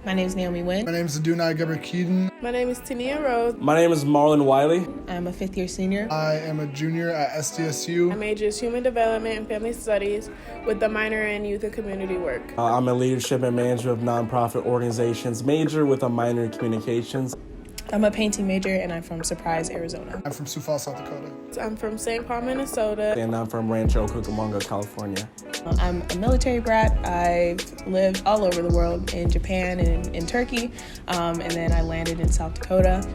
My name is Naomi Nguyen. My name is Adunai. My name is Tania Rose. My name is Marlon Wiley. I'm a fifth-year senior. I am a junior at SDSU. My major is Human Development and Family Studies with a minor in Youth and Community Work. I'm a Leadership and Management of Nonprofit Organizations major with a minor in Communications. I'm a painting major, and I'm from Surprise, Arizona. I'm from Sioux Falls, South Dakota. I'm from St. Paul, Minnesota. And I'm from Rancho Cucamonga, California. I'm a military brat. I've lived all over the world, in Japan and in Turkey, and then I landed in South Dakota.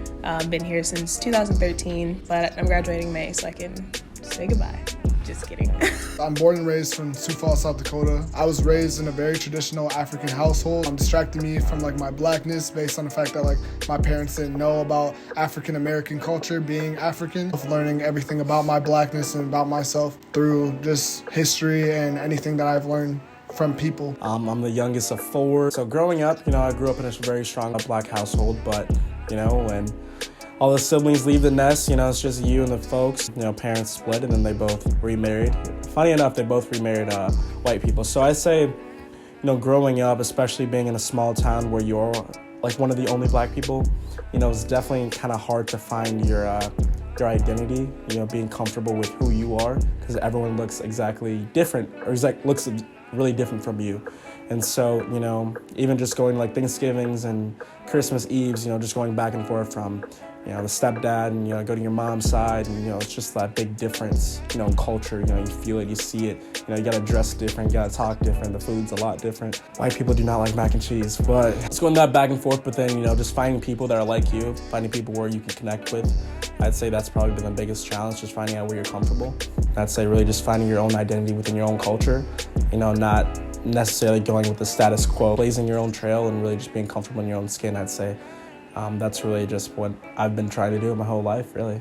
Been here since 2013, but I'm graduating May, so I can say goodbye. Just kidding. I'm born and raised from Sioux Falls, South Dakota. I was raised in a very traditional African household. Distracting me from my blackness based on the fact that my parents didn't know about African American culture, being African. Learning everything about my blackness and about myself through just history and anything that I've learned from people. I'm the youngest of four. So growing up, I grew up in a very strong black household, but when all the siblings leave the nest, it's just you and the folks. Parents split and then they both remarried. Funny enough, they both remarried white people. So I say, growing up, especially being in a small town where you're one of the only black people, it's definitely kind of hard to find your identity, being comfortable with who you are, because everyone looks exactly different, or looks really different from you. And so, even just going Thanksgivings and Christmas Eves, just going back and forth from, the stepdad and, go to your mom's side, and, it's just that big difference, in culture. You feel it, you see it, you gotta dress different, you gotta talk different, the food's a lot different. White people do not like mac and cheese, but it's going that back and forth, but then, just finding people that are like you, finding people where you can connect with. I'd say that's probably been the biggest challenge, just finding out where you're comfortable. I'd say really just finding your own identity within your own culture, not necessarily going with the status quo, blazing your own trail and really just being comfortable in your own skin, I'd say. That's really just what I've been trying to do my whole life, really.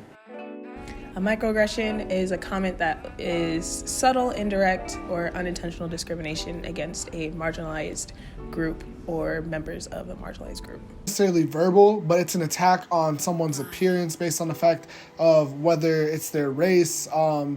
A microaggression is a comment that is subtle, indirect, or unintentional discrimination against a marginalized group or members of a marginalized group. Not necessarily verbal, but it's an attack on someone's appearance based on the fact of whether it's their race,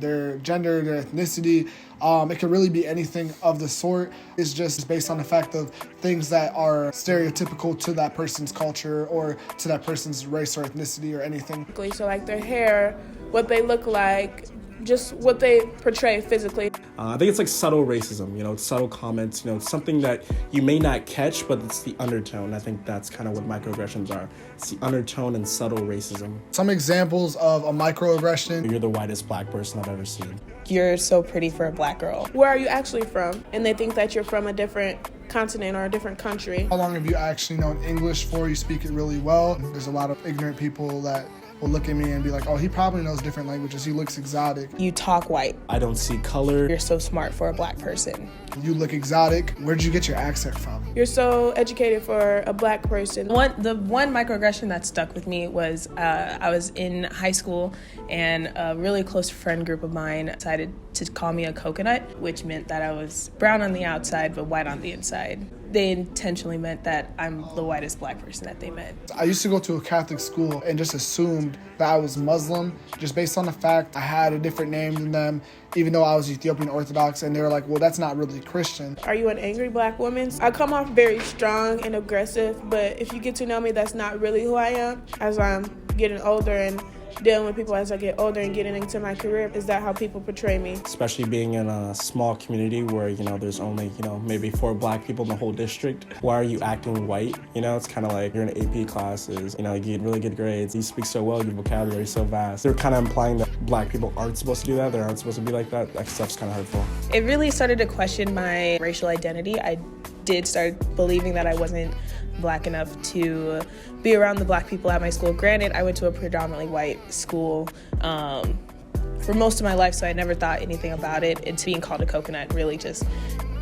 their gender, their ethnicity. It could really be anything of the sort. It's just based on the fact of things that are stereotypical to that person's culture or to that person's race or ethnicity or anything. So their hair, what they look like, just what they portray physically. I think it's subtle racism, subtle comments, something that you may not catch, but it's the undertone. I think that's kind of what microaggressions are. It's the undertone and subtle racism. Some examples of a microaggression. You're the whitest black person I've ever seen. You're so pretty for a black girl. Where are you actually from? And they think that you're from a different continent or a different country. How long have you actually known English for? You speak it really well. There's a lot of ignorant people that will look at me and be like, oh, he probably knows different languages. He looks exotic. You talk white. I don't see color. You're so smart for a black person. You look exotic. Where'd you get your accent from? You're so educated for a black person. The one microaggression that stuck with me was I was in high school and a really close friend group of mine decided to call me a coconut, which meant that I was brown on the outside but white on the inside. They intentionally meant that I'm the whitest black person that they met. I used to go to a Catholic school and just assumed that I was Muslim just based on the fact I had a different name than them, even though I was Ethiopian Orthodox, and they were like, well, that's not really Christian. Are you an angry black woman? I come off very strong and aggressive, but if you get to know me, that's not really who I am. As I'm getting older and dealing with people as I get older and getting into my career, is that how people portray me? Especially being in a small community where, there's only, maybe 4 black people in the whole district. Why are you acting white? It's kind of like you're in AP classes, you get really good grades. You speak so well, your vocabulary is so vast. They're kind of implying that black people aren't supposed to do that. They aren't supposed to be like that. That stuff's kind of hurtful. It really started to question my racial identity. I did start believing that I wasn't black enough to be around the black people at my school. Granted, I went to a predominantly white school for most of my life, so I never thought anything about it. And being called a coconut really just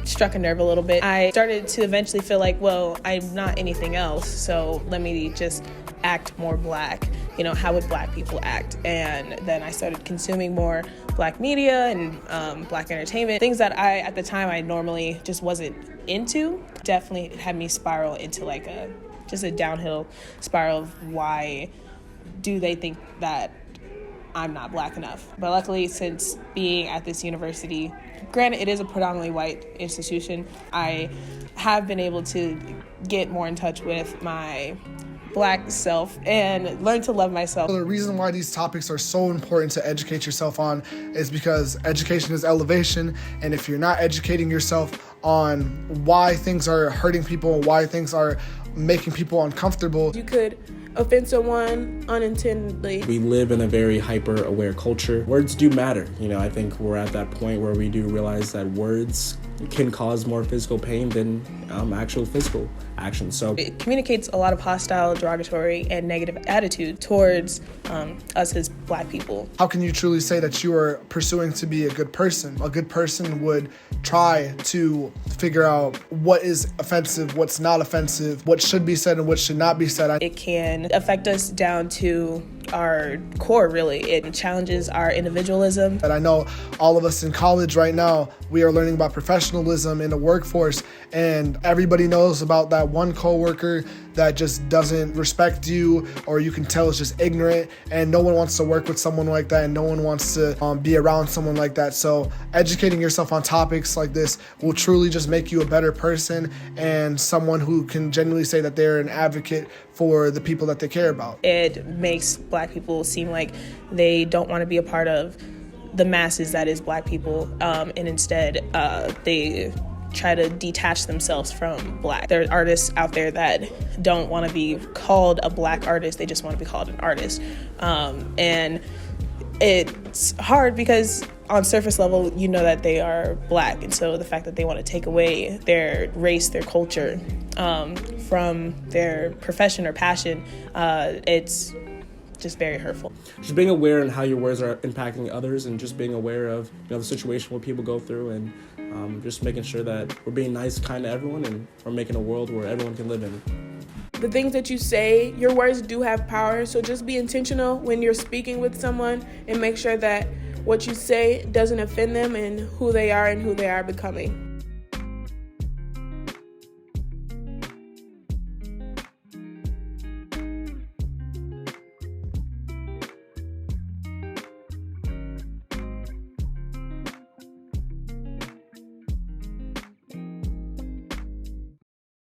struck a nerve a little bit. I started to eventually feel like, well, I'm not anything else, so let me just act more black. How would black people act? And then I started consuming more black media and black entertainment, things that at the time I normally just wasn't into. Definitely had me spiral into a downhill spiral of why do they think that I'm not black enough. But luckily, since being at this university, granted it is a predominantly white institution, I have been able to get more in touch with my black self and learn to love myself. The reason why these topics are so important to educate yourself on is because education is elevation, and if you're not educating yourself on why things are hurting people and why things are making people uncomfortable, You could offend someone unintendedly. We live in a very hyper-aware culture. Words do matter. I think we're at that point where we do realize that words can cause more physical pain than actual physical action. So it communicates a lot of hostile, derogatory, and negative attitude towards us as black people. how can you truly say that you are pursuing to be a good person? A good person would try to figure out what is offensive, what's not offensive, what should be said and what should not be said. It can affect us down to our core, really. It challenges our individualism. And I know all of us in college right now, we are learning about professionalism in the workforce, and everybody knows about that one coworker that just doesn't respect you, or you can tell is just ignorant, and no one wants to work with someone like that, and no one wants to be around someone like that. So educating yourself on topics like this will truly just make you a better person and someone who can genuinely say that they're an advocate for the people that they care about. It makes black people seem like they don't want to be a part of the masses that is black people, and instead they try to detach themselves from black. There are artists out there that don't want to be called a black artist, they just want to be called an artist. And it's hard because on surface level, you know that they are black. And so the fact that they want to take away their race, their culture, from their profession or passion, it's just very hurtful. just being aware of how your words are impacting others, and just being aware of the situation where people go through, and just making sure that we're being nice, kind to everyone, and we're making a world where everyone can live in. The things that you say, your words do have power, so just be intentional when you're speaking with someone and make sure that what you say doesn't offend them and who they are becoming.